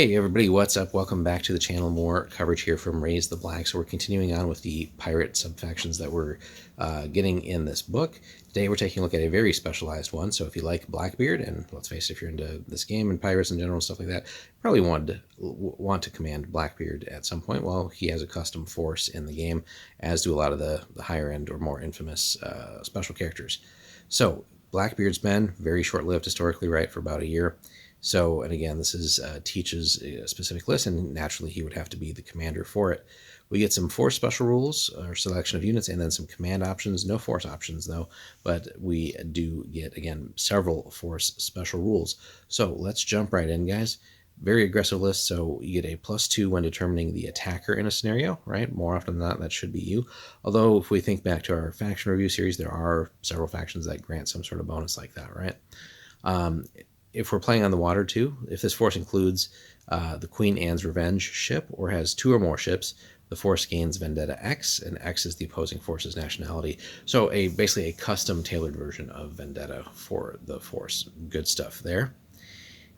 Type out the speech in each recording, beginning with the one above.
Hey everybody, what's up? Welcome back to the channel. More coverage here from Raise the Black. So we're continuing on with the pirate subfactions that we're getting in this book. Today we're taking a look at a very specialized one. So if you like Blackbeard, and let's face it, if you're into this game and pirates in general and stuff like that, probably want to command Blackbeard at some point. Well, he has a custom force in the game, as do a lot of the higher end or more infamous special characters. So Blackbeard's men, very short-lived historically, right, for about a year. So, and again, this is teaches a specific list, and naturally he would have to be the commander for it. We get some force special rules, or selection of units, and then some command options. No force options, though, but we do get, again, several force special rules. So let's jump right in, guys. Very aggressive list, so you get a +2 when determining the attacker in a scenario, right? More often than not, that should be you. Although, if we think back to our faction review series, there are several factions that grant some sort of bonus like that, right? If we're playing on the water too, if this force includes the Queen Anne's Revenge ship or has 2 or more ships, the force gains Vendetta X, and X is the opposing force's nationality. So basically a custom tailored version of Vendetta for the force. Good stuff there.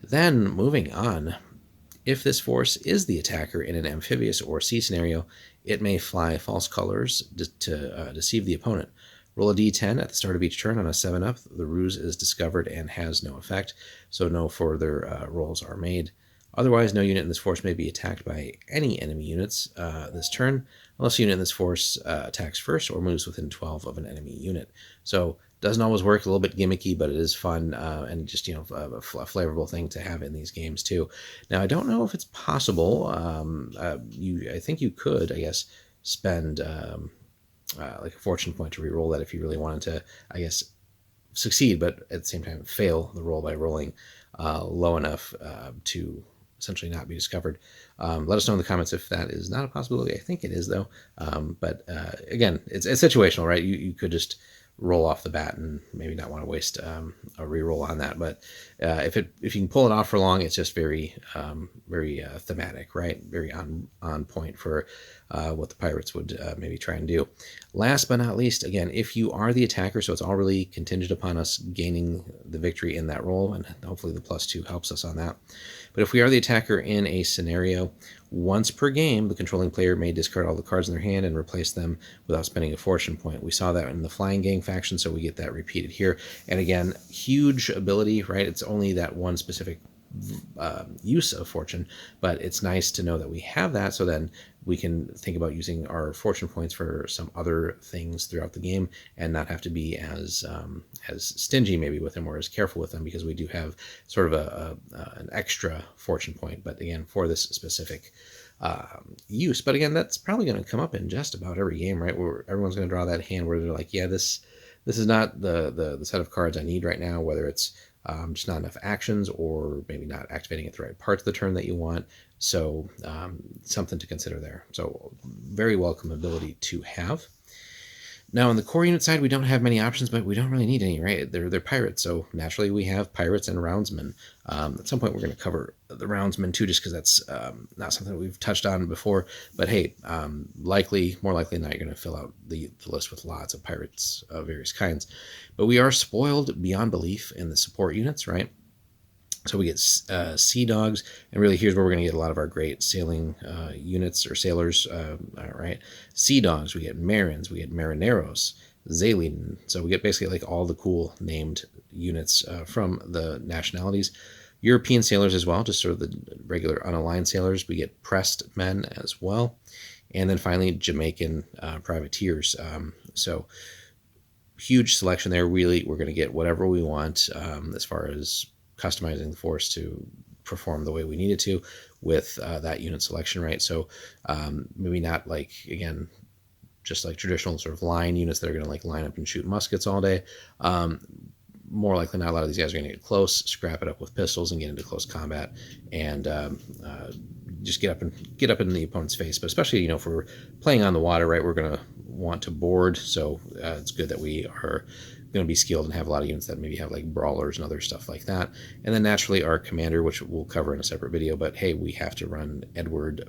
Then moving on, if this force is the attacker in an amphibious or sea scenario, it may fly false colors to deceive the opponent. Roll a d10 at the start of each turn. On a 7-up, the ruse is discovered and has no effect, so no further rolls are made. Otherwise, no unit in this force may be attacked by any enemy units this turn, unless a unit in this force attacks first or moves within 12 of an enemy unit. So doesn't always work, a little bit gimmicky, but it is fun and just, you know, a flavorful thing to have in these games too. Now, I don't know if it's possible. I think you could, I guess, spend like a fortune point to re-roll that if you really wanted to, I guess, succeed, but at the same time fail the roll by rolling low enough to essentially not be discovered. Let us know in the comments if that is not a possibility. I think it is, though. But again, it's situational, right? You could just roll off the bat and maybe not want to waste a re-roll on that. But if you can pull it off for long, it's just very thematic, right? Very on point for what the pirates would maybe try and do. Last but not least, again, if you are the attacker, so it's all really contingent upon us gaining the victory in that roll, and hopefully the +2 helps us on that. But if we are the attacker in a scenario, once per game, the controlling player may discard all the cards in their hand and replace them without spending a fortune point. We saw that in the Flying Gang faction, so we get that repeated here. And again, huge ability, right? It's only that one specific use of fortune, but it's nice to know that we have that, so then we can think about using our fortune points for some other things throughout the game and not have to be as stingy maybe with them or as careful with them, because we do have sort of an extra fortune point, but again, for this specific use. But again, that's probably going to come up in just about every game, right? Where everyone's going to draw that hand where they're like, yeah, this is not the set of cards I need right now, whether it's just not enough actions or maybe not activating at the right parts of the turn that you want. So something to consider there. So very welcome ability to have. Now on the core unit side, we don't have many options, but we don't really need any, right? They're pirates, so naturally we have pirates and roundsmen. At some point we're going to cover the roundsmen too, just because that's not something that we've touched on before. But hey, more likely than not, you're going to fill out the list with lots of pirates of various kinds. But we are spoiled beyond belief in the support units, right? So we get sea dogs, and really here's where we're going to get a lot of our great sailing units or sailors, right? Sea dogs, we get marins, we get marineros, Zaylen. So we get basically like all the cool named units from the nationalities. European sailors as well, just sort of the regular unaligned sailors. We get pressed men as well. And then finally, Jamaican privateers. So huge selection there. Really, we're going to get whatever we want as far as customizing the force to perform the way we need it to with that unit selection, right? So maybe not like, again, just like traditional sort of line units that are going to like line up and shoot muskets all day. More likely not, a lot of these guys are going to get close, scrap it up with pistols and get into close combat and just get up in the opponent's face. But especially, you know, if we're playing on the water, right, we're going to want to board. So it's good that we are going to be skilled and have a lot of units that maybe have like brawlers and other stuff like that. And then naturally our commander, which we'll cover in a separate video, but hey, we have to run Edward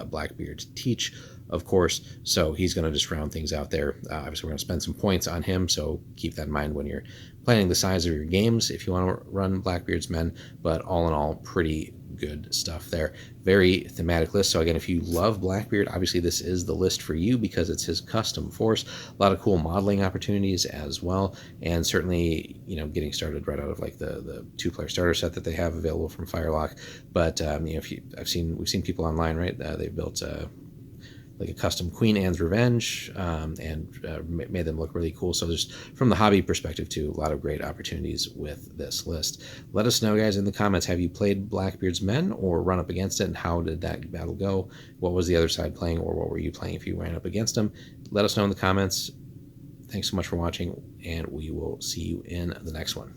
Blackbeard to teach, of course, so he's going to just round things out there. Obviously we're going to spend some points on him, so keep that in mind when you're planning the size of your games if you want to run Blackbeard's men. But all in all, pretty good stuff there. Very thematic list. So again, if you love Blackbeard, obviously this is the list for you because it's his custom force. A lot of cool modeling opportunities as well, and certainly, you know, getting started right out of like the 2-player starter set that they have available from Firelock. But you know, we've seen people online, right? They've built like a custom Queen Anne's Revenge, and made them look really cool. So just from the hobby perspective too, a lot of great opportunities with this list. Let us know, guys, in the comments, have you played Blackbeard's Men or run up against it, and how did that battle go? What was the other side playing, or what were you playing if you ran up against them? Let us know in the comments. Thanks so much for watching, and we will see you in the next one.